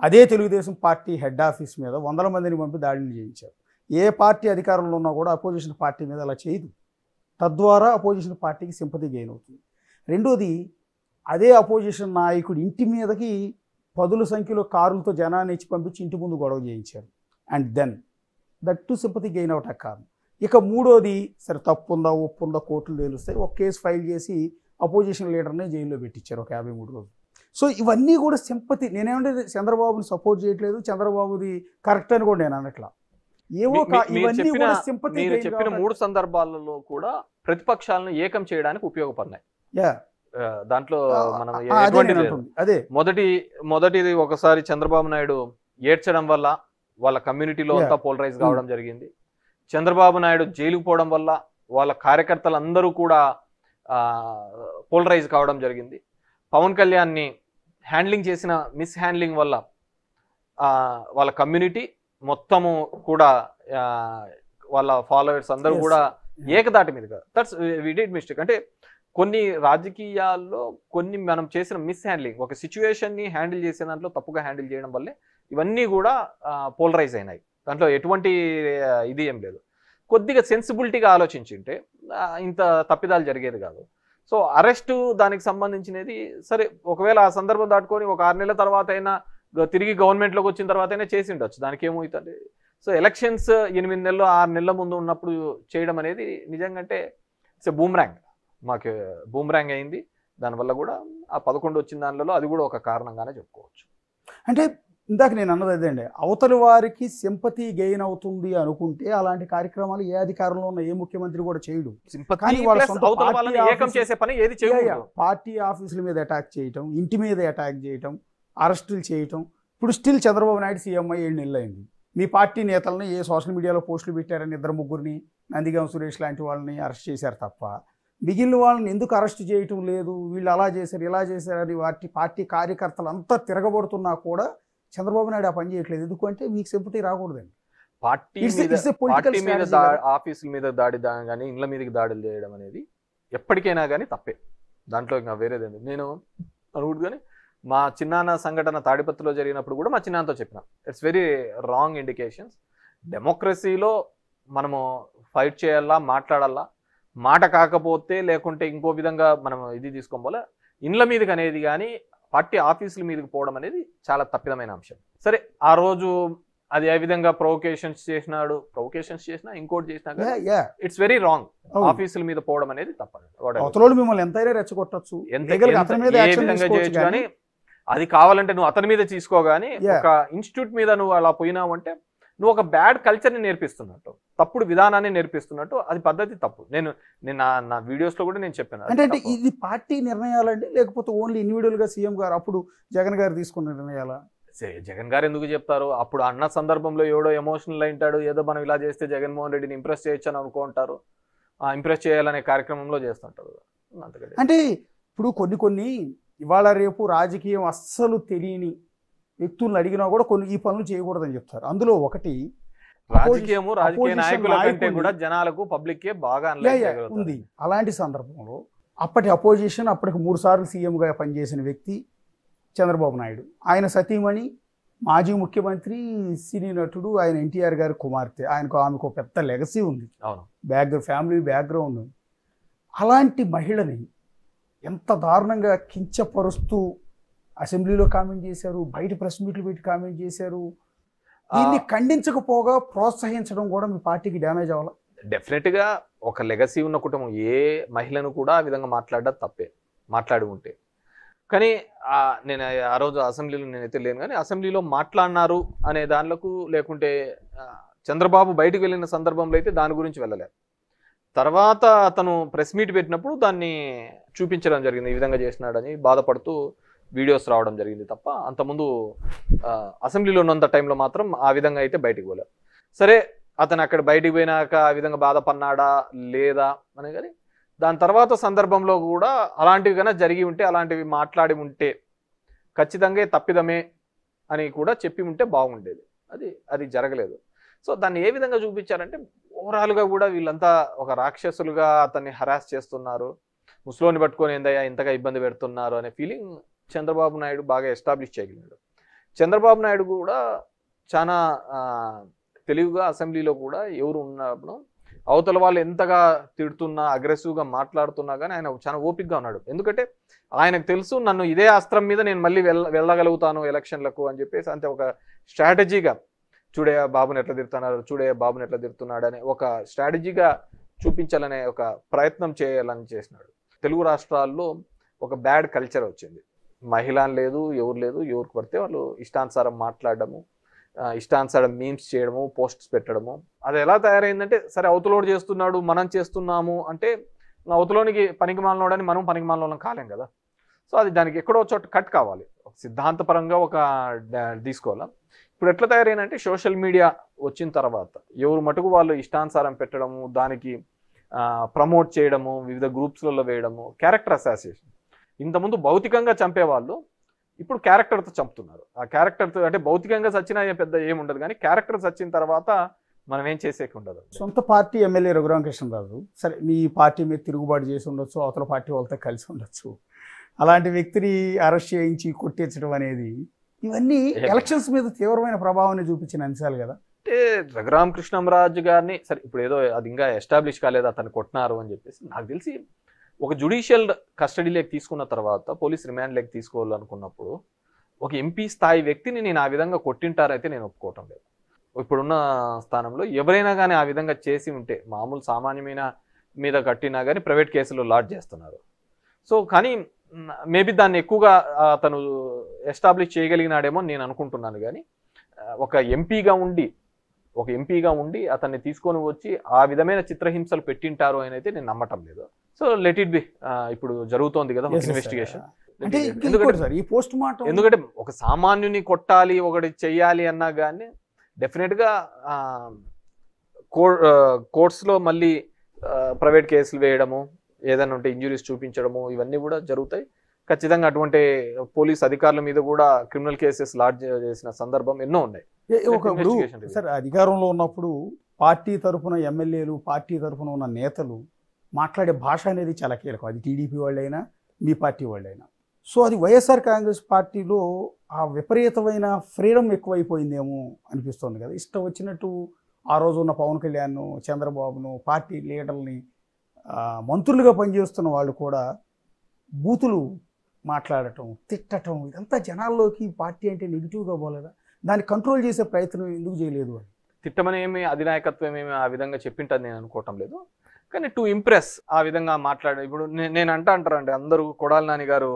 అదే Telugu Desam party head office మీద వందల మందిని పంపి దాడులు చేయించారు. ఏ పార్టీ అధికారంలో ఉన్నా కూడా అపోజిషన్ పార్టీ మీద అలా చేయదు. తద్వారా అపోజిషన్ పార్టీకి సింపతి గెయిన్ అవుతుంది. రెండోది, అదే అపోజిషన్ నాయకుడి ఇంటి మీదకి పదుల సంఖ్యలో కారులతో జనాన్ని ఇచ్చి పంపించి ఇంటి ముందు గొడవ చేయించారు. And then that to sympathy gain అవటానికి కారణం. ఇక మూడోది, సరే తప్పు ఉందా ఒప్పు ఉందా కోర్టులు తేలుస్తాయి, ఒక కేసు ఫైల్ చేసి అపోజిషన్ లీడర్ని జైల్లో పెట్టించారు ఒక 53 రోజులు. సో ఇవన్నీ కూడా సింపతి. నేనేమంటే చంద్రబాబుని సపోర్ట్ చేయట్లేదు, చంద్రబాబుది కరెక్ట్ అని కూడా నేను అనట్లా. ఏవో ఇవన్నీ కూడా సింపతి. మీరు చెప్పిన 3 సందర్భాలలో కూడా ప్రతిపక్షాలను ఏకం చేయడానికి ఉపయోగపడినాయి. దాంట్లో మనం అదే మొదటిది ఒకసారి చంద్రబాబు నాయుడు ఏడ్చడం వల్ల వాళ్ళ కమ్యూనిటీలో అంతా పోలరైజ్ కావడం జరిగింది. చంద్రబాబు నాయుడు జైలుకు పోవడం వల్ల వాళ్ళ కార్యకర్తలు అందరూ కూడా పోలరైజ్ కావడం జరిగింది. పవన్ కళ్యాణ్ని హ్యాండ్లింగ్ చేసిన మిస్ హ్యాండ్లింగ్ వల్ల వాళ్ళ కమ్యూనిటీ మొత్తము కూడా వాళ్ళ ఫాలోవర్స్ అందరూ కూడా ఏకదాటి మీదుగా దట్స్ వి డిడ్ మిస్టేక్. అంటే కొన్ని రాజకీయాల్లో కొన్ని మనం చేసిన మిస్ హ్యాండ్లింగ్, ఒక సిచ్యువేషన్ని హ్యాండిల్ చేసే దాంట్లో తప్పుగా హ్యాండిల్ చేయడం వల్లే ఇవన్నీ కూడా పోలరైజ్ అయినాయి. దాంట్లో ఎటువంటి ఇది ఏం లేదు. కొద్దిగా సెన్సిబిలిటీగా ఆలోచించుంటే ఇంత తప్పిదాలు జరిగేది కాదు. సో అరెస్టు దానికి సంబంధించినది సరే, ఒకవేళ ఆ సందర్భం దాటుకొని ఒక 6 నెలల తర్వాత అయినా తిరిగి గవర్నమెంట్లోకి వచ్చిన తర్వాత అయినా చేసి ఉండొచ్చు, దానికి ఏమవుతుంది. సో ఎలక్షన్స్ 8 నెలలు 6 నెలల ముందు ఉన్నప్పుడు చేయడం అనేది నిజంగా అంటే ఇట్స్ ఎ బూమ్రాంగ్. మాకు బూమ్రాంగ్ అయింది. దానివల్ల కూడా ఆ 11 వచ్చిన దానిలో అది కూడా ఒక కారణంగానే చెప్పుకోవచ్చు. అంటే ఇందాక నేను అన్నది అదే అండి, అవతలి వారికి సింపతి గెయిన్ అవుతుంది అనుకుంటే అలాంటి కార్యక్రమాలు ఏ అధికారంలో ఉన్న ఏ ముఖ్యమంత్రి కూడా చేయడు. పార్టీ ఆఫీసుల మీద అటాక్ చేయటం, ఇంటి మీద అటాక్ చేయటం, అరెస్టులు చేయటం. ఇప్పుడు స్టిల్ చంద్రబాబు నాయుడు సీఎం అయ్యి 7 నెలలు అయింది. మీ పార్టీ నేతలని ఏ సోషల్ మీడియాలో పోస్టులు పెట్టారని 2-3 నందిగాం సురేష్ లాంటి వాళ్ళని అరెస్ట్ చేశారు తప్ప మిగిలిన వాళ్ళని ఎందుకు అరెస్ట్ చేయటం లేదు, వీళ్ళు అలా చేశారు ఇలా చేశారని పార్టీ కార్యకర్తలు అంతా తిరగబడుతున్నా కూడా చంద్రబాబు నాయుడు ఆ పని చేయట్లేదు. ఎందుకంటే మీకు సింపతి రాకూడదండి. పార్టీ మీద ఆఫీసుల మీద దాడి కానీ ఇళ్ల మీదకి దాడులు చేయడం అనేది ఎప్పటికైనా కానీ తప్పే. దాంట్లో ఇంకా వేరేదండి. నేను అనుకుంటు కానీ మా చిన్నాన్న సంఘటన తాడిపత్రిలో జరిగినప్పుడు కూడా మా చిన్నాన్నతో చెప్పిన ఇట్స్ వెరీ రాంగ్ ఇండికేషన్స్. డెమోక్రసీలో మనము ఫైట్ చేయాలా, మాట్లాడాలా, మాట కాకపోతే లేకుంటే ఇంకో విధంగా మనం ఇది తీసుకోవాలి. ఇండ్ల మీదకి అనేది కానీ పార్టీ ఆఫీసుల మీదకి పోవడం అనేది చాలా తప్పిదమైన అంశం. సరే, ఆ రోజు అది ఏ విధంగా ప్రొవోకేషన్స్ చేసినా ఇంకోటి చేసినా ఇట్స్ వెరీ రాంగ్. ఆఫీసుల మీద పోవడం అనేది తప్పదు. మిమ్మల్ని ఎంతైనా రెచ్చగొట్టచ్చు, చేయొచ్చు. కానీ అది కావాలంటే నువ్వు అతని మీద తీసుకోగాని ఒక ఇన్స్టిట్యూట్ మీద నువ్వు అలా పోయినావంటే నువ్వు ఒక బ్యాడ్ కల్చర్ని నేర్పిస్తున్నట్టు, తప్పుడు విధానాన్ని నేర్పిస్తున్నట్టు. అది పద్ధతి తప్పు. నేను నా వీడియోస్లో కూడా నేను చెప్పాను. అంటే ఇది పార్టీ నిర్ణయాలండి లేకపోతే ఓన్లీ ఇండివిజువల్ గా సీఎం గారు అప్పుడు జగన్ గారు తీసుకున్న నిర్ణయాలా? జగన్ గారు ఎందుకు చెప్తారు? అప్పుడు అన్న సందర్భంలో ఎవడో ఎమోషనల్ అయింటాడు, ఏదో మనం ఇలా చేస్తే జగన్మోహన్ రెడ్డిని ఇంప్రెస్ చేయొచ్చు అని అనుకుంటారు. ఇంప్రెస్ చేయాలనే కార్యక్రమంలో చేస్తుంటారు. అంటే ఇప్పుడు కొన్ని ఇవాళ రేపు రాజకీయం అస్సలు తెలియని వ్యక్తులను అడిగినా కూడా కొన్ని ఈ పనులు చేయకూడదని చెప్తారు. అందులో ఒకటి రాజకీయ నాయకుల కంటే కూడా జనాలకు పబ్లిక్కే బాగా ఉంది. అలాంటి సందర్భంలో అప్పటి అపోజిషన్ అప్పటికి 3 సార్లు సీఎంగా పనిచేసిన వ్యక్తి చంద్రబాబు నాయుడు, ఆయన సతీమణి మాజీ ముఖ్యమంత్రి సినీ నటుడు ఆయన ఎన్టీఆర్ గారి కుమార్తె. ఆమెకు పెద్ద లెగసీ ఉంది, ఫ్యామిలీ బ్యాక్గ్రౌండ్ ఉంది. అలాంటి మహిళని ఎంత దారుణంగా కించపరుస్తూ అసెంబ్లీలో కామెంట్ చేశారు, బయట ప్రెస్ మీట్లు పెట్టి కామెంట్ చేశారు. దీన్ని ఖండించకపోగా ప్రోత్సహించడం కూడా మీ పార్టీకి డ్యామేజ్ అవ్వాలి. డెఫినెట్గా ఒక లెగసీ ఉన్న కుటుంబం ఏ మహిళను కూడా ఆ విధంగా మాట్లాడడం తప్పే, మాట్లాడి ఉంటే. కానీ నేను ఆ రోజు అసెంబ్లీలో నేనైతే లేను, కానీ అసెంబ్లీలో మాట్లాడినారు అనే దానిలకు లేకుంటే చంద్రబాబు బయటకు వెళ్ళిన సందర్భంలో అయితే దాని గురించి వెళ్ళలేదు. తర్వాత అతను ప్రెస్ మీట్ పెట్టినప్పుడు దాన్ని చూపించడం జరిగింది, ఈ విధంగా చేసినాడని బాధపడుతూ వీడియోస్ రావడం జరిగింది తప్ప అంతకుముందు అసెంబ్లీలో ఉన్నంత టైంలో మాత్రం ఆ విధంగా అయితే బయటికి పోలేదు. సరే, అతను అక్కడ బయటికి పోయినాక ఆ విధంగా బాధపడినాడా లేదా అని, కానీ దాని తర్వాత సందర్భంలో కూడా అలాంటివి కన్నా జరిగి ఉంటే, అలాంటివి మాట్లాడి ఉంటే ఖచ్చితంగా తప్పిదమే అని కూడా చెప్పి ఉంటే బాగుండేది. అది జరగలేదు. సో దాన్ని ఏ విధంగా చూపించారంటే ఓవరాల్గా కూడా వీళ్ళంతా ఒక రాక్షసులుగా అతన్ని హరాస్ చేస్తున్నారు, ముస్లోని పట్టుకొని ఏందయ్యా ఇంతగా ఇబ్బంది పెడుతున్నారు అనే ఫీలింగ్ చంద్రబాబు నాయుడు బాగా ఎస్టాబ్లిష్ చేయగలిగాడు. చంద్రబాబు నాయుడు కూడా చాలా తెలివిగా అసెంబ్లీలో కూడా ఎవరు ఉన్నప్పుడు అవతల వాళ్ళు ఎంతగా తిడుతున్నా అగ్రెసివ్గా మాట్లాడుతున్నా కానీ ఆయన చాలా ఓపికగా ఉన్నాడు. ఎందుకంటే ఆయనకు తెలుసు నన్ను ఇదే అస్త్రం మీద నేను మళ్ళీ వెళ్ళగలుగుతాను ఎలక్షన్లకు అని చెప్పేసి అంతే ఒక స్ట్రాటజీగా చూడే బాబుని ఎట్లా తిడుతున్నారు, చూడే బాబుని ఎట్లా తిడుతున్నాడు అనే ఒక స్ట్రాటజీగా చూపించాలనే ఒక ప్రయత్నం చేయాలని చేసినాడు. తెలుగు రాష్ట్రాల్లో ఒక బ్యాడ్ కల్చర్ వచ్చింది. మహిళ లేదు, ఎవరు లేదు, ఎవరికి పడితే వాళ్ళు ఇష్టానుసారం మాట్లాడడము, ఇష్టానుసారం మీమ్స్ చేయడము, పోస్ట్స్ పెట్టడము. అది ఎలా తయారైందంటే సరే అవతలోడు చేస్తున్నాడు మనం చేస్తున్నాము అంటే అవతలోనికి పనికి మాలినోడని మనం పనికి మాలినోళ్ళం కాలేం కదా. సో అది దానికి ఎక్కడో చోట కట్ కావాలి, సిద్ధాంతపరంగా ఒక తీసుకోవాలా. ఇప్పుడు ఎట్లా తయారైందంటే సోషల్ మీడియా వచ్చిన తర్వాత ఎవరు మటుకు వాళ్ళు ఇష్టానుసారం పెట్టడము, దానికి ప్రమోట్ చేయడము, వివిధ గ్రూప్స్లలో వేయడము, క్యారెక్టర్ అసాసియేషన్. ఇంతకుముందు భౌతికంగా చంపేవాళ్ళు ఇప్పుడు క్యారెక్టర్తో చంపుతున్నారు. ఆ క్యారెక్టర్తో అంటే భౌతికంగా చచ్చినా పెద్ద ఏముండదు కానీ క్యారెక్టర్ చచ్చిన తర్వాత మనం ఏం చేసేకి ఉండదు. సొంత పార్టీ ఎమ్మెల్యే రఘురామకృష్ణరాజు సరే మీ పార్టీ మీద తిరుగుబాటు చేసి ఉండొచ్చు, అవతల పార్టీ వాళ్ళతో కలిసి ఉండొచ్చు, అలాంటి వ్యక్తిని అరెస్ట్ చేయించి కొట్టించడం అనేది ఇవన్నీ ఎలక్షన్స్ మీద తీవ్రమైన ప్రభావాన్ని చూపించిన అంశాలు కదా. అంటే రఘురామకృష్ణరాజు గారిని సరే ఇప్పుడు ఏదో అది ఇంకా ఎస్టాబ్లిష్ కాలేదు అతను కొట్టినారు అని చెప్పేసి నాకు తెలిసి ఒక జ్యుడిషియల్ కస్టడీలోకి తీసుకున్న తర్వాత పోలీస్ రిమాండ్లోకి తీసుకోవాలనుకున్నప్పుడు ఒక ఎంపీ స్థాయి వ్యక్తిని నేను ఆ విధంగా కొట్టింటారైతే నేను ఒప్పుకోవటం లేదు. ఇప్పుడున్న స్థానంలో ఎవరైనా కానీ ఆ విధంగా చేసి ఉంటే మామూలు సామాన్యమైన మీద కట్టినా కానీ ప్రైవేట్ కేసులో లాడ్జ్ చేస్తున్నారు. సో కానీ మేబీ దాన్ని ఎక్కువగా అతను ఎస్టాబ్లిష్ చేయగలిగినాడేమో నేను అనుకుంటున్నాను. కానీ ఒక ఎంపీగా ఉండి అతన్ని తీసుకొని వచ్చి ఆ విధమైన చిత్రహింసలు పెట్టింటారు అని అయితే నేను నమ్మటం లేదు. సో లెట్ ఇట్ బి, ఇప్పుడు జరుగుతోంది కదా ఇన్వెస్టిగేషన్. ఎందుకంటే ఒక సామాన్యుని కొట్టాలి ఒకటి చెయ్యాలి అన్నా కానీ డెఫినెట్గా కోర్ట్స్లో మళ్ళీ ప్రైవేట్ కేసులు వేయడము, ఏదైనా ఉంటే ఇంజురీస్ చూపించడము, ఇవన్నీ కూడా జరుగుతాయి. ఖచ్చితంగా అటువంటి పోలీస్ అధికారుల మీద కూడా క్రిమినల్ కేసెస్ లాడ్జ్ చేసిన సందర్భం ఎన్నో ఉన్నాయి. సార్ అధికారంలో ఉన్నప్పుడు పార్టీ తరఫున ఎమ్మెల్యేలు, పార్టీ తరఫున ఉన్న నేతలు మాట్లాడే భాష అనేది చాలా కీలకం. అది టీడీపీ వాళ్ళైనా మీ పార్టీ వాళ్ళైనా. సో అది వైఎస్ఆర్ కాంగ్రెస్ పార్టీలో ఆ విపరీతమైన ఫ్రీడమ్ ఎక్కువైపోయిందేమో అనిపిస్తుంది కదా. ఇష్టం వచ్చినట్టు ఆ రోజు ఉన్న పవన్ కళ్యాణ్, చంద్రబాబును, పార్టీ లీడర్ని, మంత్రులుగా పనిచేస్తున్న వాళ్ళు కూడా బూతులు మాట్లాడటం, తిట్టడం, ఇదంతా జనాల్లోకి పార్టీ అంటే నెగిటివ్గా పోలేదా? దాన్ని కంట్రోల్ చేసే ప్రయత్నం ఎందుకు చేయలేదు అని? తిట్టమని ఏమి అధినాయకత్వం ఏమి ఆ విధంగా చెప్పింటది నేను అనుకోవటం లేదు. కానీ టు ఇంప్రెస్ ఆ విధంగా మాట్లాడే ఇప్పుడు నేను అంటారండి అందరూ కొడాలి నాని గారు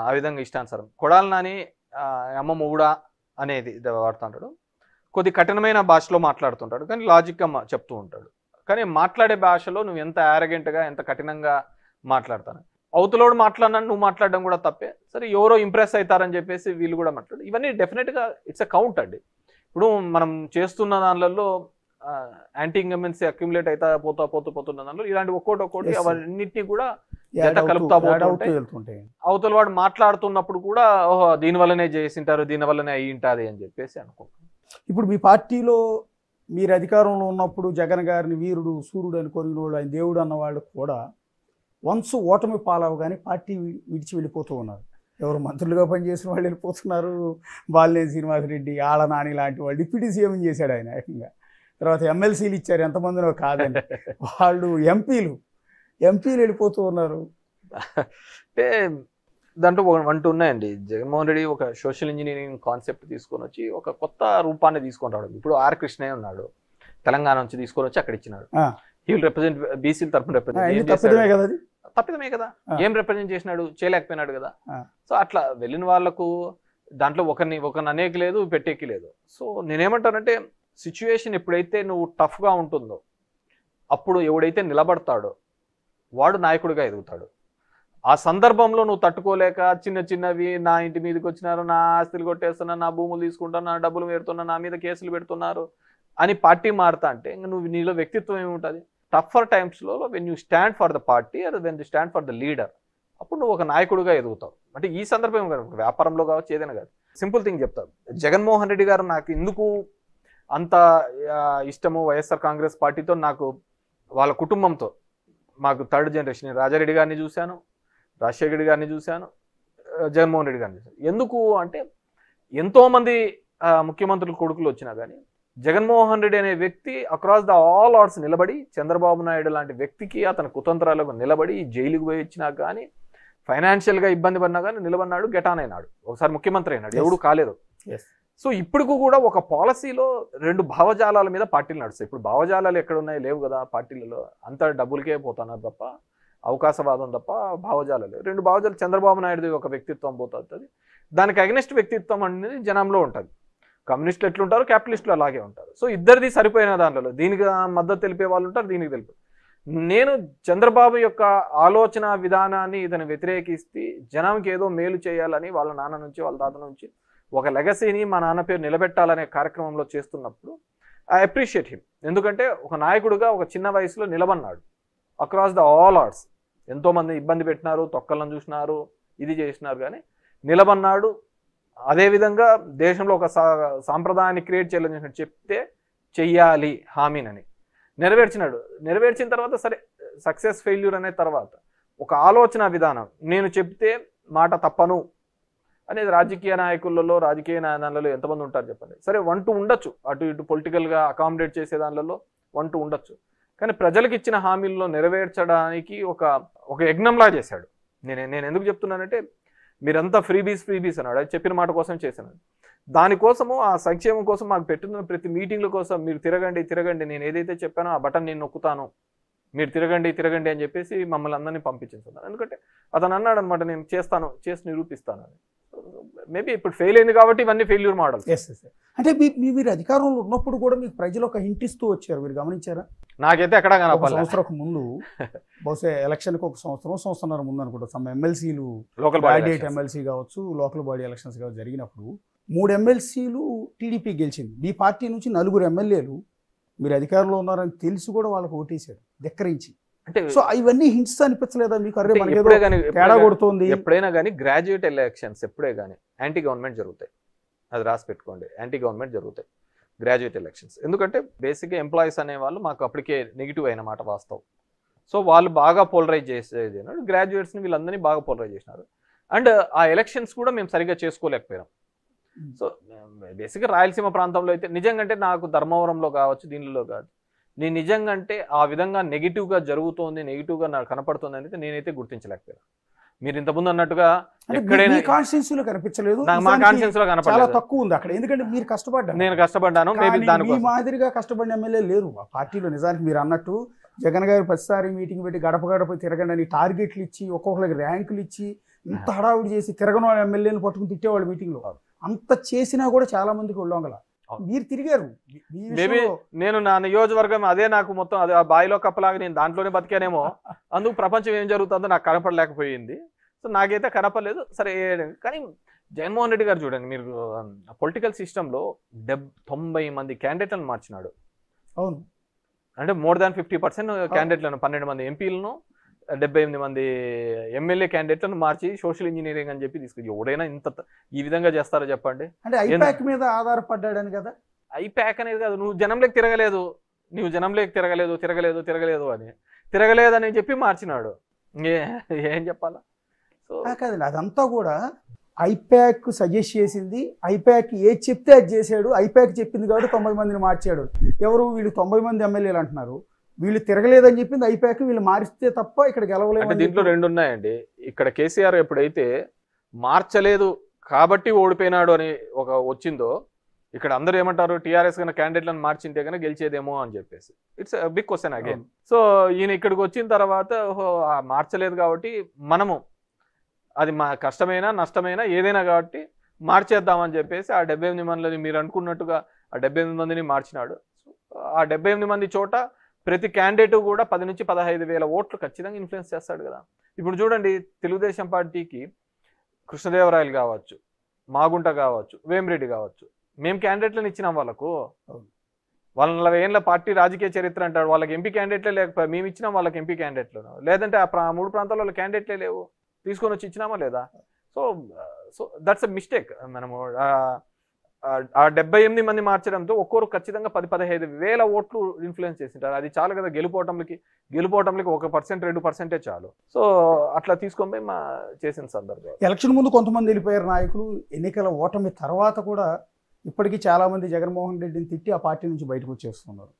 ఆ విధంగా ఇష్టానుసారం కొడాలి నాని అమ్మ మొగుడా అనేది వాడుతుంటాడు. కొద్ది కఠినమైన భాషలో మాట్లాడుతుంటాడు కానీ లాజిక్గా చెప్తూ ఉంటాడు. కానీ మాట్లాడే భాషలో నువ్వు ఎంత యారగెంట్గా ఎంత కఠినంగా మాట్లాడతాను. అవతలోడు మాట్లాడినా నువ్వు మాట్లాడడం కూడా తప్పే. సరే ఎవరో ఇంప్రెస్ అవుతారని చెప్పేసి వీళ్ళు కూడా మాట్లాడు. ఇవన్నీ డెఫినెట్గా ఇట్స్ ఎ కౌంట్ అండి. ఇప్పుడు మనం చేస్తున్న దానిలో యాంటీ ఇంకమెన్సీ అక్యుములేట్ అవుతా పోతున్న దానిలో ఇలాంటి ఒక్కోటి అవన్నిటినీ కూడా కలుపుతా పోతుంటాయి. అవతల వాడు మాట్లాడుతున్నప్పుడు కూడా ఓహో దీనివల్లనే చేసింటారు, దీనివల్లనే అయ్యి ఉంటుంది అని చెప్పేసి అనుకుంటున్నాను. ఇప్పుడు మీ పార్టీలో మీరు అధికారంలో ఉన్నప్పుడు జగన్ గారిని వీరుడు, సూర్యుడు అని కొరిగిన వాళ్ళు, ఆయన దేవుడు అన్నవాళ్ళు కూడా వన్స్ ఓటమి పాలవగానే పార్టీ విడిచి వెళ్ళిపోతూ ఉన్నారు. ఎవరు మంత్రులుగా పనిచేసిన వాళ్ళు వెళ్ళిపోతున్నారు. బాలినేని శ్రీనివాసరెడ్డి, ఆళ్ళ నాని లాంటి వాళ్ళు డిప్యూటీ సీఎం చేశాడు ఆయన ఏకంగా. తర్వాత ఎమ్మెల్సీలు ఇచ్చారు, ఎంతమందినో కాదని. వాళ్ళు ఎంపీలు వెళ్ళిపోతూ ఉన్నారు. అంటే దాంట్లో వంట ఉన్నాయండి. జగన్మోహన్ రెడ్డి ఒక సోషల్ ఇంజనీరింగ్ కాన్సెప్ట్ తీసుకొని వచ్చి ఒక కొత్త రూపాన్ని తీసుకొని రావడం. ఇప్పుడు ఆర్ కృష్ణయ్య ఉన్నాడు, తెలంగాణ నుంచి తీసుకొని వచ్చి అక్కడ ఇచ్చినాడు. హీ విల్ రిప్రజెంట్ బీసీల తరఫున తప్పిదమే కదా. ఏం రిప్రజెంట్ చేసినాడు? చేయలేకపోయినాడు కదా. సో అట్లా వెళ్ళిన వాళ్ళకు దాంట్లో ఒకరిని అనేక లేదు, పెట్టేకి లేదు. సో నేనేమంటానంటే సిచ్యువేషన్ ఎప్పుడైతే నువ్వు టఫ్గా ఉంటుందో అప్పుడు ఎవడైతే నిలబడతాడో వాడు నాయకుడిగా ఎదుగుతాడు. ఆ సందర్భంలో నువ్వు తట్టుకోలేక చిన్నవి నా ఇంటి మీదకి వచ్చినారు, నా ఆస్తులు కొట్టేస్తున్నా, నా భూములు తీసుకుంటున్నా, నా డబ్బులు పెడుతున్నా, నా మీద కేసులు పెడుతున్నారు అని పార్టీ మారుతా అంటే ఇంకా నువ్వు నీలో వ్యక్తిత్వం ఏముంటుంది? టఫర్ టైమ్స్లో when you stand for the party or when you stand for the leader అప్పుడు నువ్వు ఒక నాయకుడిగా ఎదుగుతావు. అంటే ఈ సందర్భం కాదు, వ్యాపారంలో కావచ్చు, ఏదైనా కాదు. సింపుల్ థింగ్ చెప్తాను. జగన్మోహన్ రెడ్డి గారు నాకు ఎందుకు అంత ఇష్టము వైఎస్ఆర్ కాంగ్రెస్ పార్టీతో, నాకు వాళ్ళ కుటుంబంతో, మాకు థర్డ్ జనరేషన్ రాజారెడ్డి గారిని చూశాను, రాజశేఖర్ రెడ్డి గారిని చూశాను, జగన్మోహన్ రెడ్డి గారిని చూశాను. ఎందుకు అంటే ఎంతోమంది ముఖ్యమంత్రుల కొడుకులు వచ్చినా కానీ జగన్మోహన్ రెడ్డి అనే వ్యక్తి అక్రాస్ ద ఆల్ ఆర్ట్స్ నిలబడి, చంద్రబాబు నాయుడు లాంటి వ్యక్తికి అతని కుతంత్రాలకు నిలబడి, జైలుకు పోయి వచ్చినా కానీ, ఫైనాన్షియల్గా ఇబ్బంది పడినా కానీ నిలబడినాడు, గెటాన్ అయినాడు, ఒకసారి ముఖ్యమంత్రి అయినాడు, ఎవడు కాలేదు. సో ఇప్పటికి కూడా ఒక పాలసీలో 2 భావజాలాల మీద పార్టీలు నడుస్తాయి. ఇప్పుడు భావజాలాలు ఎక్కడ ఉన్నాయి, లేవు కదా పార్టీలలో, అంత డబ్బులకే పోతున్నారు తప్ప, అవకాశవాదం తప్ప భావజాలాలు 2 భావజాలు. చంద్రబాబు నాయుడు ఒక వ్యక్తిత్వం పోతుంది, దానికి అగెనిస్ట్ వ్యక్తిత్వం అనేది జనంలో ఉంటుంది. కమ్యూనిస్టులు ఎట్లుంటారు, క్యాపిటలిస్టులు అలాగే ఉంటారు. సో ఇద్దరిది సరిపోయిన దాంట్లో దీనికి మద్దతు తెలిపే వాళ్ళు ఉంటారు, దీనికి తెలిపే. నేను చంద్రబాబు యొక్క ఆలోచన విధానాన్ని ఇతను వ్యతిరేకిస్తే జనానికి ఏదో మేలు చేయాలని వాళ్ళ నాన్న నుంచి వాళ్ళ తాత నుంచి ఒక లెగసీని మా నాన్న పేరు నిలబెట్టాలనే కార్యక్రమంలో చేస్తున్నప్పుడు ఐ అప్రిషియేట్ హిమ్. ఎందుకంటే ఒక నాయకుడిగా ఒక చిన్న వయసులో నిలబడినాడు అక్రాస్ ద ఆల్ ఆర్ట్స్. ఎంతోమంది ఇబ్బంది పెట్టినారు, తొక్కలను చూసినారు, ఇది చేసినారు, కానీ నిలబడినాడు. అదేవిధంగా దేశంలో ఒక సాంప్రదాయాన్ని క్రియేట్ చేయాలని చెప్తే చెయ్యాలి హామీనని నెరవేర్చినాడు. నెరవేర్చిన తర్వాత సరే సక్సెస్ ఫెయిల్యూర్ అనే తర్వాత ఒక ఆలోచన విధానం, నేను చెప్తే మాట తప్పను అనేది రాజకీయ నాయకులలో, రాజకీయ నాయకులలో ఎంతమంది ఉంటారు చెప్పండి. సరే 1-2 ఉండొచ్చు, అటు ఇటు పొలిటికల్గా అకామిడేట్ చేసే దానిలలో 1-2 ఉండొచ్చు, కానీ ప్రజలకు ఇచ్చిన హామీల్లో నెరవేర్చడానికి ఒక యజ్ఞంలా చేశాడు. నేను ఎందుకు చెప్తున్నానంటే, మీరంతా ఫ్రీబీస్ అన్నాడు, అది చెప్పిన మాట కోసం చేశాను. దానికోసము ఆ సంక్షేమం కోసం మాకు పెట్టున్న ప్రతి మీటింగ్ల కోసం మీరు తిరగండి, నేను ఏదైతే చెప్పానో ఆ బటన్ నేను నొక్కుతాను, మీరు తిరగండి అని చెప్పేసి మమ్మల్ని అందరినీ పంపించేస్తున్నారు. ఎందుకంటే అతను అన్నాడు అనమాట, నేను చేసి నిరూపిస్తాను అని. మేబీ ఇప్పుడు ఫెయిల్ అయింది కాబట్టి ఇవన్నీ ఫెయిల్యూర్ మోడల్స్. అంటే మీరు అధికారంలో ఉన్నప్పుడు కూడా మీకు ప్రజలు ఒక హింట్ ఇస్తూ వచ్చారు, మీరు గమనించారా? నాకైతే ఎక్కడ సంవత్సరం ముందు, బహుశా ఎలక్షన్కి ఒక సంవత్సరంన్నర ముందు అనుకుంటా, సమ్ ఎమ్మెల్సీలు, లోకల్ క్యాండిడేట్ ఎమ్మెల్సీ కావచ్చు, లోకల్ బాడీ ఎలక్షన్స్ కావచ్చు జరిగినప్పుడు 3 ఎమ్మెల్సీలు టీడీపీ గెలిచింది. మీ పార్టీ నుంచి 4 ఎమ్మెల్యేలు మీరు అధికారంలో ఉన్నారని తెలిసి కూడా వాళ్ళకి ఓటేశారు ధిక్కరించి. అంటే సో ఇవన్నీ హింట్స్ అనిపించలేదా మీకు? అరే తేడా కొడుతోంది. ఎప్పుడైనా కానీ గ్రాడ్యుయేట్ ఎలక్షన్స్ ఎప్పుడే కానీ యాంటీ గవర్నమెంట్ జరుగుతాయి, అది రాసి పెట్టుకోండి. యాంటీ గవర్నమెంట్ జరుగుతాయి గ్రాడ్యుయేట్ ఎలక్షన్స్. ఎందుకంటే బేసిక్గా ఎంప్లాయీస్ అనే వాళ్ళు మాకు అప్పటికే నెగిటివ్ అయిన మాట వాస్తవం. సో వాళ్ళు బాగా పోలరైజ్ చేసేది గ్రాడ్యుయేట్స్ని, వీళ్ళందరినీ బాగా పోలరైజ్ చేసినారు. అండ్ ఆ ఎలక్షన్స్ కూడా మేము సరిగ్గా చేసుకోలేకపోయాం. సో బేసిక్గా రాయలసీమ ప్రాంతంలో అయితే నిజంగా అంటే నాకు ధర్మవరంలో కావచ్చు, దీనిలో కాదు, నేను నిజంగా అంటే ఆ విధంగా నెగిటివ్గా జరుగుతోంది, నెగిటివ్గా నాకు కనపడుతుంది అనేది నేనైతే గుర్తించలేకపోయాను. మీరు ఇంతకుముందు అన్నట్టుగా ఎక్కడైనా కాన్స్టిట్యూన్సీలో కనిపించలేదు, మా కాన్స్టిట్యూన్సీ లో కనపడలేదు, తక్కువ ఉంది అక్కడ. ఎందుకంటే మీరు కష్టపడ్డారు, నేను కష్టపడ్డాను. మీ మాదిరిగా కష్టపడిన ఎమ్మెల్యే లేరు ఆ పార్టీలో. నిజానికి మీరు అన్నట్టు జగన్ గారు ప్రతిసారి మీటింగ్ పెట్టి గడప తిరగండి అని టార్గెట్లు ఇచ్చి, ఒక్కొక్కరికి ర్యాంకులు ఇచ్చి, ఇంత హడావుడి చేసి తిరగను ఎమ్మెల్యేని పట్టుకుని తిట్టేవాళ్ళు మీటింగ్లో. అంత చేసినా కూడా చాలా మందికి ఒళ్ళొంగల. మీరు తిరిగారు. మేబీ నేను నా నియోజకవర్గం అదే, నాకు మొత్తం అదే ఆ బాయిలో కప్పలాగా నేను దాంట్లోనే బతికానేమో, అందుకు ప్రపంచం ఏం జరుగుతుందో నాకు కనపడలేకపోయింది. సో నాకైతే కనపడలేదు. సరే, కానీ జగన్మోహన్ రెడ్డి గారు చూడండి, మీరు పొలిటికల్ సిస్టంలో 90 మంది క్యాండిడేట్లను మార్చినాడు. అవును, అంటే మోర్ దాన్ 50% క్యాండిడేట్లను, 12 మంది ఎంపీలను, 78 మంది ఎమ్మెల్యే క్యాండిడేట్లను మార్చి సోషల్ ఇంజనీరింగ్ అని చెప్పి తీసుకు. ఎవడైనా ఇంత ఈ విధంగా చేస్తారో చెప్పండి? అంటే ఐపాక్ మీద ఆధారపడ్డాడని కదా. ఐపాక్ అనేది కాదు, నువ్వు జనంలోకి తిరగలేదు, అని తిరగలేదని చెప్పి మార్చినాడు. ఏం చెప్పాలా? సో కాదండి, అదంతా కూడా ఐపాక్ సజెస్ట్ చేసింది, ఐపాక్ ఏది చెప్తే అది చేశాడు, ఐపాక్ చెప్పింది కాబట్టి 90 మందిని మార్చాడు. ఎవరు వీళ్ళు 90 మంది ఎమ్మెల్యేలు అంటున్నారు, వీళ్ళు తిరగలేదని చెప్పింది ఐపాక్, వీళ్ళు మారిస్తే తప్ప ఇక్కడ గెలవలేదు. అంటే దీంట్లో 2 ఉన్నాయండి. ఇక్కడ కేసీఆర్ ఎప్పుడైతే మార్చలేదు కాబట్టి ఓడిపోయినాడు అని వచ్చిందో, ఇక్కడ అందరూ ఏమంటారు, టీఆర్ఎస్ కన్నా క్యాండిడేట్లను మార్చింటే కన్నా గెలిచేదేమో అని చెప్పేసి. It's big question again. So ఈయన ఇక్కడికి వచ్చిన తర్వాత మార్చలేదు కాబట్టి మనము అది మా కష్టమైనా నష్టమైనా ఏదైనా కాబట్టి మార్చేద్దామని చెప్పేసి ఆ 78 మందిని, మీరు అనుకున్నట్టుగా ఆ 78 మందిని మార్చినాడు. ఆ 78 మంది చోట ప్రతి క్యాండిడేట్ కూడా 10 నుంచి 15 వేల ఓట్లు ఖచ్చితంగా ఇన్ఫ్లుయెన్స్ చేస్తాడు కదా. ఇప్పుడు చూడండి, తెలుగుదేశం పార్టీకి కృష్ణదేవరాయలు కావచ్చు, మాగుంట కావచ్చు, వేమిరెడ్డి కావచ్చు, మేము క్యాండిడేట్లను ఇచ్చినాం వాళ్ళకు. వాళ్ళ 40 ఏళ్ళ పార్టీ రాజకీయ చరిత్ర అంటాడు, వాళ్ళకి ఎంపీ క్యాండిడేట్లే లేకపోతే మేము ఇచ్చినాం వాళ్ళకి ఎంపీ క్యాండిడేట్లను. లేదంటే ఆ 3 ప్రాంతాల్లో క్యాండిడేట్లే లేవు, తీసుకొని వచ్చి ఇచ్చినామా లేదా? So that's a mistake. మనము ఆ 78 మంది మార్చడంతో ఒక్కొరు ఖచ్చితంగా 10-15 వేల ఓట్లు ఇన్ఫ్లుయెన్స్ చేసింటారు. అది చాలు కదా గెలుపోవటంకి 1% 2% చాలు. సో అట్లా తీసుకొని పోయి చేసిన సందర్భం. ఎలక్షన్ ముందు కొంతమంది వెళ్ళిపోయారు నాయకులు, ఎన్నికల ఓటమి తర్వాత కూడా ఇప్పటికీ చాలామంది జగన్మోహన్ రెడ్డిని తిట్టి ఆ పార్టీ నుంచి బయటకు వచ్చేస్తున్నారు.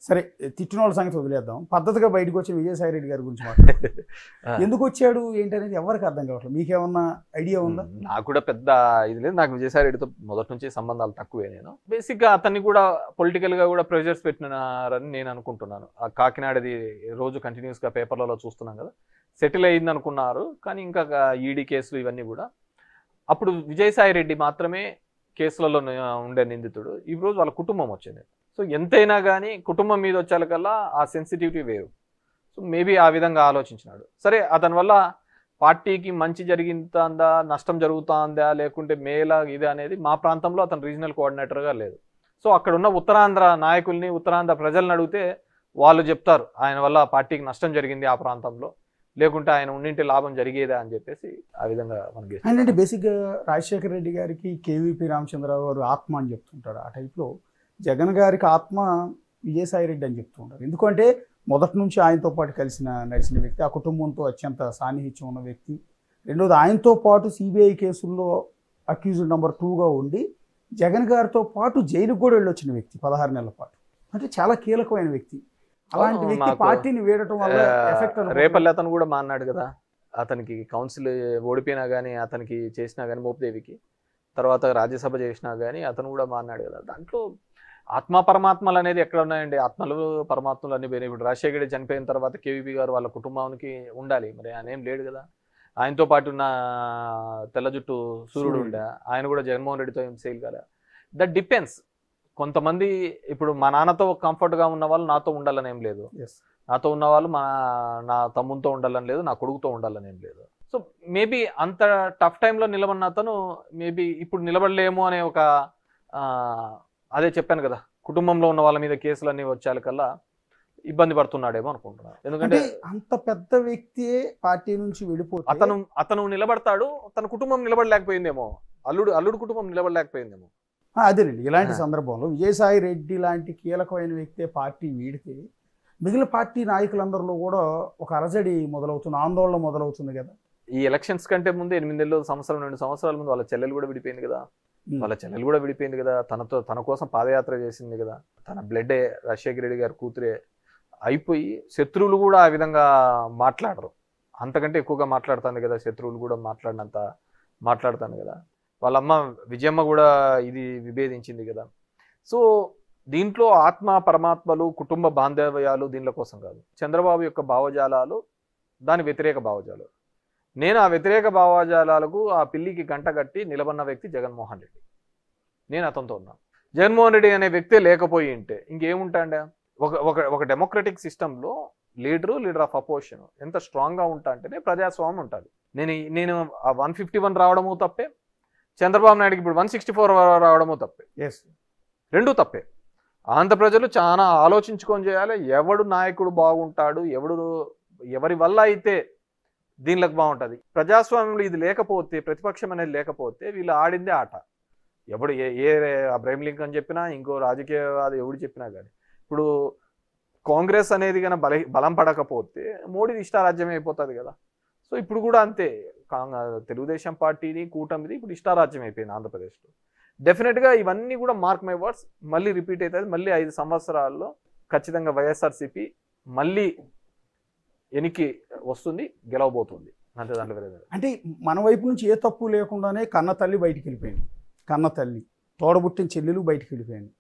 సరే, తిట్టిన వాళ్ళ సంగతి వదిలేద్దాం. పద్ధతిగా బయటకు వచ్చిన విజయసాయి రెడ్డి గారి గురించి మాట్లాడుతున్నాం. ఎందుకు వచ్చాడు ఏంటనేది ఎవరికి అర్థం కావట్లేదు. మీకేమన్నా ఐడియా ఉందా? నాకు కూడా పెద్ద ఇది లేదు. నాకు విజయసాయి రెడ్డితో మొదటి నుంచి సంబంధాలు తక్కువే. నేను బేసిక్గా అతన్ని కూడా పొలిటికల్గా కూడా ప్రెజర్స్ పెట్టినారని నేను అనుకుంటున్నాను. ఆ కాకినాడది రోజు కంటిన్యూస్గా పేపర్లలో చూస్తున్నాం కదా, సెటిల్ అయ్యింది అనుకున్నారు. కానీ ఇంకా ఈడీ కేసులు ఇవన్నీ కూడా, అప్పుడు విజయసాయి రెడ్డి మాత్రమే కేసులలో ఉండే నిందితుడు. ఈ రోజు వాళ్ళ కుటుంబం వచ్చింది. సో ఎంతైనా కానీ కుటుంబం మీద వచ్చేకల్లా ఆ సెన్సిటివిటీ వేరు. సో మేబీ ఆ విధంగా ఆలోచించినాడు. సరే, అతని వల్ల పార్టీకి మంచి జరుగుతుందా నష్టం జరుగుతుందా లేకుంటే మేలా ఇది అనేది మా ప్రాంతంలో అతను రీజనల్ కోఆర్డినేటర్గా లేదు. సో అక్కడ ఉన్న ఉత్తరాంధ్ర నాయకుల్ని, ఉత్తరాంధ్ర ప్రజలను అడిగితే వాళ్ళు చెప్తారు ఆయన వల్ల పార్టీకి నష్టం జరిగింది ఆ ప్రాంతంలో, లేకుంటే ఆయన ఉండింటి లాభం జరిగేదా అని చెప్పేసి ఆ విధంగా మనకి. అంటే బేసిక్గా రాజశేఖర రెడ్డి గారికి కేవీపీ రామచంద్రరావు గారు ఆత్మ అని చెప్తుంటారు. ఆ టైప్లో జగన్ గారికి ఆత్మ విజయసాయి రెడ్డి అని చెప్తూ ఉంటారు. ఎందుకంటే మొదటి నుంచి ఆయనతో పాటు నడిచిన వ్యక్తి, ఆ కుటుంబంతో అత్యంత సాన్నిహిత్యం ఉన్న వ్యక్తి. రెండోది, ఆయనతో పాటు సిబిఐ కేసుల్లో అక్యూజ్డ్ నెంబర్ 2గా ఉండి జగన్ గారితో పాటు జైలుకు కూడా వెళ్ళొచ్చిన వ్యక్తి 16 నెలల పాటు. అంటే చాలా కీలకమైన వ్యక్తి. అలాంటి వ్యక్తి పార్టీని వీడటం వల్ల ఎఫెక్ట్. రేపల్లి అతను కూడా మాన్నాడు కదా, అతనికి కౌన్సిల్ ఓడిపోయినా కానీ అతనికి చేసినా కానీ మోపిదేవికి, తర్వాత రాజ్యసభ చేసినా కానీ అతను కూడా మాన్నాడు కదా. దాంట్లో ఆత్మ పరమాత్మలు అనేది ఎక్కడ ఉన్నాయండి? ఆత్మలు పరమాత్మలు అన్ని వేరే. ఇప్పుడు రాజశేఖర రెడ్డి చనిపోయిన తర్వాత కేవీపీ గారు వాళ్ళ కుటుంబానికి ఉండాలి, మరి ఆయన ఏం లేడు కదా. ఆయనతో పాటు ఉన్న తెల్ల జుట్టు సూర్యుడు ఉండే ఆయన కూడా జగన్మోహన్ రెడ్డితో ఏం సేల్ కదా. That depends. కొంతమంది ఇప్పుడు మా నాన్నతో కంఫర్ట్గా ఉన్న వాళ్ళు నాతో ఉండాలని ఏం లేదు, నాతో ఉన్న వాళ్ళు నా తమ్ముతో ఉండాలని లేదు, నా కొడుకుతో ఉండాలని ఏం లేదు. సో మేబీ అంత టఫ్ టైంలో నిలబడిన అతను మేబీ ఇప్పుడు నిలబడలేము అనే ఒక అదే చెప్పాను కదా, కుటుంబంలో ఉన్న వాళ్ళ మీద కేసులన్నీ వచ్చేకల్లా ఇబ్బంది పడుతున్నాడేమో అనుకుంటున్నాను. ఎందుకంటే అంత పెద్ద వ్యక్తి పార్టీ నుంచి వెళ్ళిపోతే అతను నిలబడతాడు, తన కుటుంబం నిలబడలేకపోయిందేమో, అల్లుడు కుటుంబం నిలబడలేకపోయిందేమో. అదేనండి, ఇలాంటి సందర్భంలో విజయసాయి రెడ్డి లాంటి కీలకమైన వ్యక్తి పార్టీ వీడితే మిగిలిన పార్టీ నాయకులందరిలో కూడా ఒక అలజడి మొదలవుతుంది, ఆందోళన మొదలవుతుంది కదా. ఈ ఎలక్షన్స్ కంటే ముందు 8 నెలలు, సంవత్సరం 2 సంవత్సరాల ముందు వాళ్ళ చెల్లెలు కూడా విడిపోయింది కదా, తన కోసం పాదయాత్ర చేసింది కదా, తన బ్లడ్డే రాజశేఖర రెడ్డి గారి కూతురే అయిపోయి శత్రువులు కూడా ఆ విధంగా మాట్లాడరు. అంతకంటే ఎక్కువగా మాట్లాడుతుంది కదా, శత్రువులు కూడా మాట్లాడినంత మాట్లాడుతాను కదా. వాళ్ళమ్మ విజయమ్మ కూడా ఇది విభేదించింది కదా. సో దీంట్లో ఆత్మ పరమాత్మలు, కుటుంబ బాంధవ్యాలు దీనిల కోసం కాదు. చంద్రబాబు యొక్క భావజాలాలు దాని వ్యతిరేక భావజాలు. నేను ఆ వ్యతిరేక భావజాలాలకు ఆ పిల్లికి గంట కట్టి నిలబడిన వ్యక్తి జగన్మోహన్ రెడ్డి. నేను అతనితో ఉన్నాను. జగన్మోహన్ రెడ్డి అనే వ్యక్తే లేకపోయి ఉంటే ఇంకేముంటాండే? ఒక డెమోక్రటిక్ సిస్టంలో లీడర్ ఆఫ్ అపోజిషన్ ఎంత స్ట్రాంగ్గా ఉంటా అంటేనే ప్రజాస్వామ్యం ఉంటుంది. నేను 151 రావడము తప్పే, చంద్రబాబు నాయుడుకి ఇప్పుడు 164 రావడము తప్పే. రెండూ తప్పే. ఆంధ్ర ప్రజలు చాలా ఆలోచించుకొని చేయాలి. ఎవడు నాయకుడు బాగుంటాడు, ఎవరి వల్ల అయితే దీనిలోకి బాగుంటుంది. ప్రజాస్వామ్యంలో ఇది లేకపోతే, ప్రతిపక్షం అనేది లేకపోతే వీళ్ళు ఆడిందే ఆట. ఎవడు ఏ అబ్రహీం లింకన్ చెప్పినా, ఇంకో రాజకీయవాది ఎవడు చెప్పినా కానీ, ఇప్పుడు కాంగ్రెస్ అనేది కన్నా బలం పడకపోతే మోడీది ఇష్టారాజ్యమే అయిపోతుంది కదా. సో ఇప్పుడు కూడా అంతే, తెలుగుదేశం పార్టీని కూటమిది ఇప్పుడు ఇష్టారాజ్యం అయిపోయింది ఆంధ్రప్రదేశ్లో. డెఫినెట్గా ఇవన్నీ కూడా మార్క్ మై వర్డ్స్ మళ్ళీ రిపీట్ అవుతుంది. మళ్ళీ 5 సంవత్సరాల్లో ఖచ్చితంగా వైఎస్ఆర్సీపీ మళ్ళీ ఎనికి వస్తుంది, గెలవబోతుంది. అంతే, దాంట్లో వేరే. అంటే మన వైపు నుంచి ఏ తప్పు లేకుండానే కన్న తల్లి బయటికి వెళ్ళిపోయింది, కన్న తల్లి తోడబుట్టిన చెల్లెలు బయటికి వెళ్ళిపోయింది.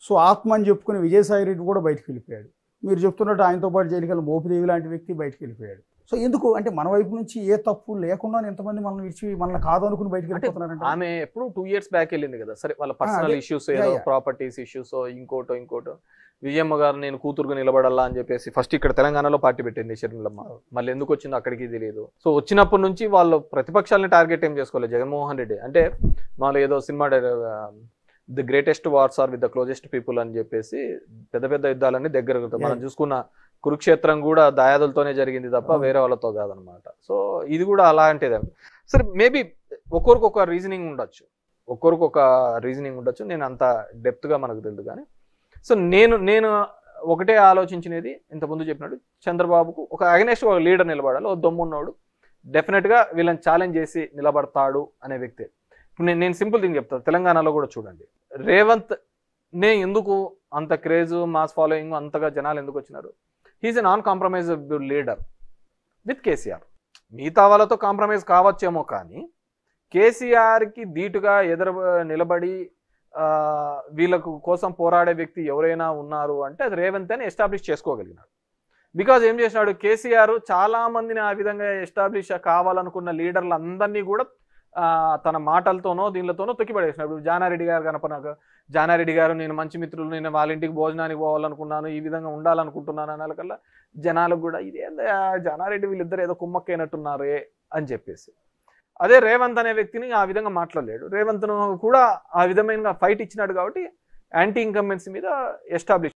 సో ఆత్మ అని చెప్పుకుని విజయసాయి రెడ్డి కూడా బయటికి వెళ్ళిపోయాడు. మీరు చెప్తున్నట్టు ఆయనతో పాటు జైలుకెళ్ళి మోపిదేవి లాంటి వ్యక్తి బయటికి వెళ్ళిపోయాడు. సో ఎందుకు అంటే మన వైపు నుంచి ఏ తప్పు లేకుండా ఎంతమంది మనల్ని కాదు అనుకుని బయటికి వెళ్ళిపోతున్నారంటే, ఆమె ఎప్పుడు 2 years బ్యాక్ వెళ్ళింది కదా. సరే, వాళ్ళ పర్సనల్ ఇష్యూస్, ఏదో ప్రాపర్టీస్ ఇష్యూస్, ఇంకోటో విజయమ్మ గారు నేను కూతురుగా నిలబడాలా అని చెప్పేసి ఫస్ట్ ఇక్కడ తెలంగాణలో పార్టీ పెట్టింది షర్మిలమ్మ. మళ్ళీ ఎందుకు వచ్చిందో అక్కడికి తెలియదు. సో వచ్చినప్పటి నుంచి వాళ్ళు ప్రతిపక్షాలని టార్గెట్ ఏం చేసుకోవాలి. జగన్మోహన్ రెడ్డి అంటే వాళ్ళు ఏదో cinema the greatest wars are with the closest people అని చెప్పేసి పెద్ద యుద్ధాలన్నీ దగ్గర మనం చూసుకున్న కురుక్షేత్రం కూడా దాయాదులతోనే జరిగింది తప్ప వేరే వాళ్ళతో కాదనమాట. సో ఇది కూడా అలాంటిదే. సరే, మేబీ ఒక్కొక్క రీజనింగ్ ఉండొచ్చు. ఒక్కొరికి ఒక రీజనింగ్ ఉండొచ్చు, నేను అంత డెప్త్గా మనకు తెలియదు. కానీ సో నేను ఒకటే ఆలోచించినది, ఇంతకుముందు చెప్పినట్టు చంద్రబాబుకు ఒక అగెనెస్ట్ ఒక లీడర్ నిలబడాలి, ఒక దమ్మున్నోడు డెఫినెట్గా వీళ్ళని ఛాలెంజ్ చేసి నిలబడతాడు అనే వ్యక్తి. ఇప్పుడు నేను సింపుల్ థింగ్ చెప్తాను, తెలంగాణలో కూడా చూడండి, రేవంత్ నే ఎందుకు అంత క్రేజ్, మాస్ ఫాలోయింగ్, అంతగా జనాలు ఎందుకు వచ్చినారు? He's a non compromisable leader with KCR. మిగతా వాళ్ళతో కాంప్రమైజ్ కావచ్చేమో, కానీ కేసీఆర్కి ధీటుగా నిలబడి వీళ్ళకు కోసం పోరాడే వ్యక్తి ఎవరైనా ఉన్నారు అంటే అది రేవంత్ అని ఎస్టాబ్లిష్ చేసుకోగలిగినాడు. బికాజ్ ఏం చేసినాడు, కేసీఆర్ చాలా మందిని ఆ విధంగా ఎస్టాబ్లిష్ కావాలనుకున్న లీడర్లు అందరినీ కూడా తన మాటలతోనో దీనిలతోనో తొక్కిపడేసినాడు. జానారెడ్డి గారు కనపనాక, జానారెడ్డి గారు నేను మంచి మిత్రులు, నేను వాళ్ళ ఇంటికి భోజనానికి పోవాలనుకున్నాను, ఈ విధంగా ఉండాలనుకుంటున్నాను అనాలకల్లా జనాలకు కూడా ఇదేందా జానారెడ్డి వీళ్ళిద్దరు ఏదో కుమ్మక్కైనట్టున్నారే అని చెప్పేసి. అదే రేవంత్ అనే వ్యక్తిని ఆ విధంగా మాట్లాడలేడు. రేవంత్ను కూడా ఆ విధమైన ఫైట్ ఇచ్చినాడు కాబట్టి యాంటీ ఇన్కంబెన్సీ మీద ఎస్టాబ్లిష్